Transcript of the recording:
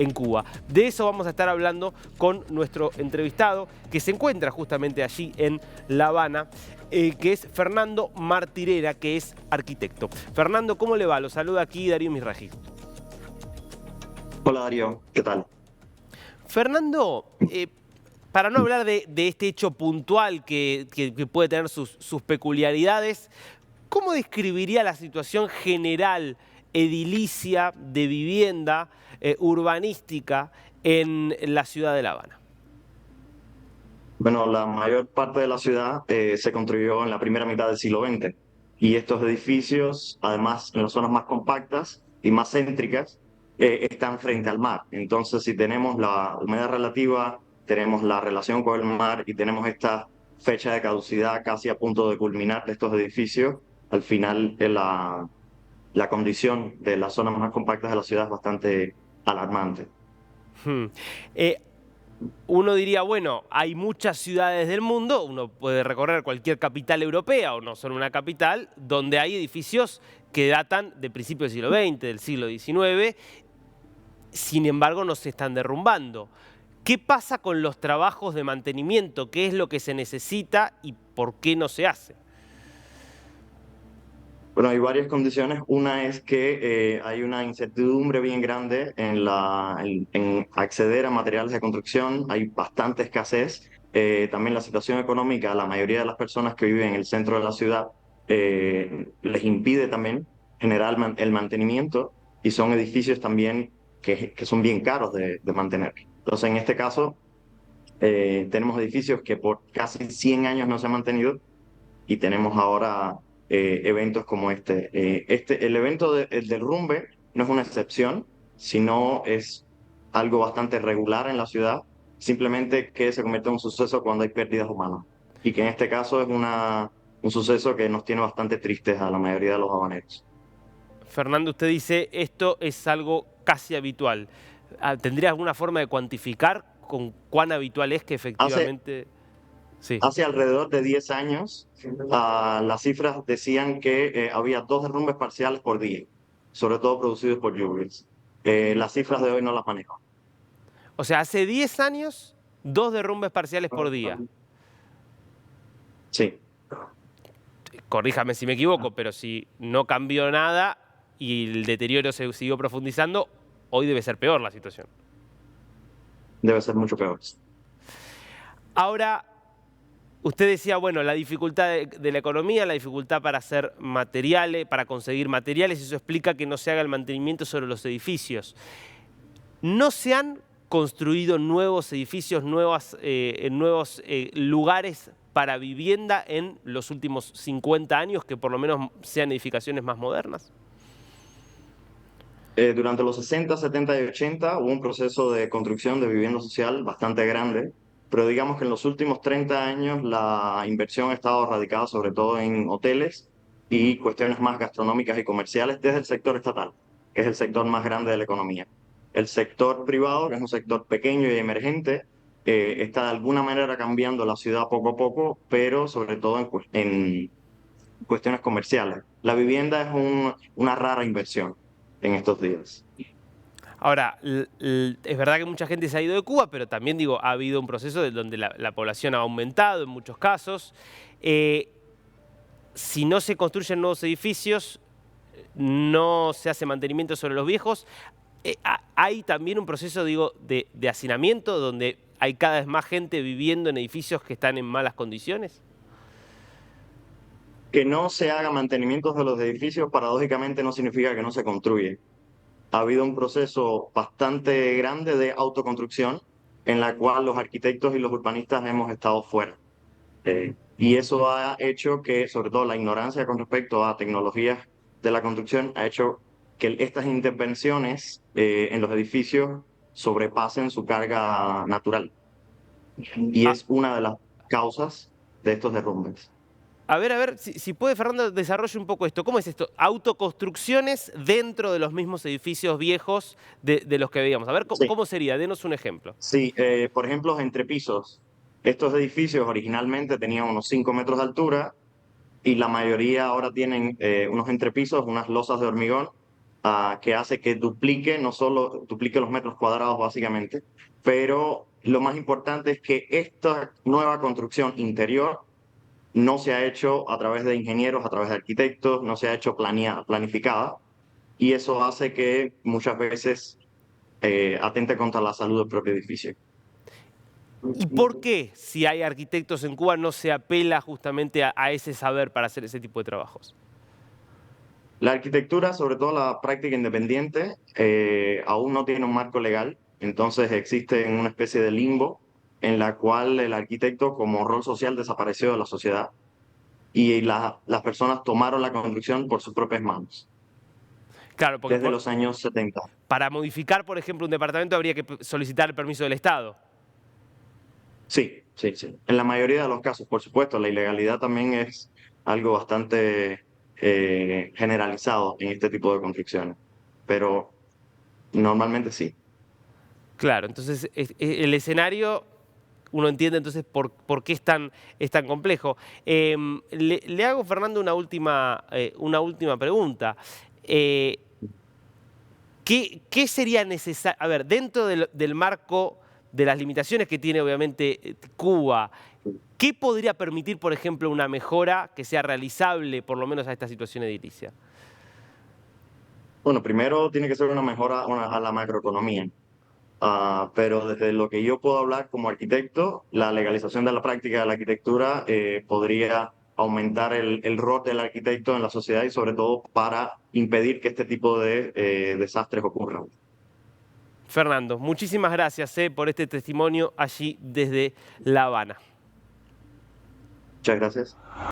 en Cuba. De eso vamos a estar hablando con nuestro entrevistado, que se encuentra justamente allí en La Habana, que es Fernando Martirera, que es arquitecto. Fernando, ¿cómo le va? Lo saluda aquí Darío Misraji. Hola Darío, ¿qué tal? Fernando, para no hablar de este hecho puntual que puede tener sus peculiaridades, ¿cómo describiría la situación general edilicia de vivienda urbanística en la ciudad de La Habana? Bueno, la mayor parte de la ciudad se construyó en la primera mitad del siglo XX y estos edificios, además en las zonas más compactas y más céntricas, están frente al mar. Entonces, si tenemos la humedad relativa, tenemos la relación con el mar y tenemos esta fecha de caducidad casi a punto de culminar de estos edificios, al final la condición de las zonas más compactas de la ciudad es bastante alarmante. Hmm. Eh, Uno diría, bueno, hay muchas ciudades del mundo, uno puede recorrer cualquier capital europea o no solo una capital, donde hay edificios que datan de principios del siglo XX, del siglo XIX, sin embargo no se están derrumbando. ¿Qué pasa con los trabajos de mantenimiento? ¿Qué es lo que se necesita y por qué no se hace? Bueno, hay varias condiciones. Una es que hay una incertidumbre bien grande en acceder a materiales de construcción. Hay bastante escasez. También la situación económica, la mayoría de las personas que viven en el centro de la ciudad les impide también generar el mantenimiento y son edificios también que son bien caros de mantener. Entonces, en este caso, tenemos edificios que por casi 100 años no se han mantenido y tenemos ahora eventos como este. El evento el derrumbe no es una excepción, sino es algo bastante regular en la ciudad, simplemente que se convierte en un suceso cuando hay pérdidas humanas. Y que en este caso es un suceso que nos tiene bastante tristes a la mayoría de los habaneros. Fernando, usted dice, esto es algo casi habitual. ¿Tendría alguna forma de cuantificar con cuán habitual es que Hace, efectivamente... Sí. hace alrededor de 10 años, las cifras decían que había 2 derrumbes parciales por día, sobre todo producidos por lluvias. Las cifras de hoy no las manejo. O sea, hace 10 años, 2 derrumbes parciales por día. Sí, Corríjame si me equivoco, pero si no cambió nada y el deterioro se siguió profundizando, hoy debe ser peor la situación. debe ser mucho peor. Ahora, usted decía, bueno, la dificultad de la economía, la dificultad para hacer materiales, para conseguir materiales, eso explica que no se haga el mantenimiento sobre los edificios. ¿No se han construido nuevos edificios, nuevos lugares para vivienda en los últimos 50 años que por lo menos sean edificaciones más modernas? Durante los 60, 70 y 80 hubo un proceso de construcción de vivienda social bastante grande, pero digamos que en los últimos 30 años la inversión ha estado radicada sobre todo en hoteles y cuestiones más gastronómicas y comerciales desde el sector estatal, que es el sector más grande de la economía. El sector privado, que es un sector pequeño y emergente, está de alguna manera cambiando la ciudad poco a poco, pero sobre todo en cuestiones comerciales. La vivienda es una rara inversión en estos días. Ahora, es verdad que mucha gente se ha ido de Cuba, pero también digo, ha habido un proceso de donde la población ha aumentado en muchos casos. Eh, si no se construyen nuevos edificios, no se hace mantenimiento sobre los viejos, hay también un proceso, digo, de hacinamiento donde hay cada vez más gente viviendo en edificios que están en malas condiciones. Que no se haga mantenimientos de los edificios, paradójicamente, no significa que no se construye. Ha habido un proceso bastante grande de autoconstrucción en la cual los arquitectos y los urbanistas hemos estado fuera. Y eso ha hecho que, sobre todo la ignorancia con respecto a tecnologías de la construcción, ha hecho que estas intervenciones en los edificios sobrepasen su carga natural. Y A, es una de las causas de estos derrumbes. a ver, si puede, Fernando, desarrolle un poco esto. ¿Cómo es esto? Autoconstrucciones dentro de los mismos edificios viejos de los que veíamos. A ver, Sí, ¿cómo sería? Denos un ejemplo. sí, por ejemplo, los entrepisos. Estos edificios originalmente tenían unos 5 metros de altura y la mayoría ahora tienen unos entrepisos, unas losas de hormigón que hace que duplique, no solo duplique los metros cuadrados básicamente, pero lo más importante es que esta nueva construcción interior no se ha hecho a través de ingenieros, a través de arquitectos, no se ha hecho planificada, y eso hace que muchas veces atente contra la salud del propio edificio. ¿Y por qué, si hay arquitectos en Cuba, no se apela justamente a ese saber para hacer ese tipo de trabajos? La arquitectura, sobre todo la práctica independiente, aún no tiene un marco legal, entonces existe en una especie de limbo en la cual el arquitecto como rol social desapareció de la sociedad y las personas tomaron la construcción por sus propias manos, Claro, porque desde los años 70. para modificar, por ejemplo, un departamento habría que solicitar el permiso del Estado. Sí, sí, sí. En la mayoría de los casos, por supuesto, la ilegalidad también es algo bastante generalizado en este tipo de construcciones, pero normalmente sí. Claro, entonces el escenario, uno entiende entonces por qué es tan complejo. Le hago, Fernando, una última pregunta. Eh, ¿Qué sería necesario? A ver, dentro del marco de las limitaciones que tiene obviamente Cuba, ¿qué podría permitir, por ejemplo, una mejora que sea realizable por lo menos a esta situación edilicia? Bueno, primero tiene que ser una mejora a la macroeconomía. Pero desde lo que yo puedo hablar como arquitecto, la legalización de la práctica de la arquitectura podría aumentar el rol del arquitecto en la sociedad y sobre todo para impedir que este tipo de desastres ocurran. Fernando, muchísimas gracias por este testimonio allí desde La Habana. Muchas gracias.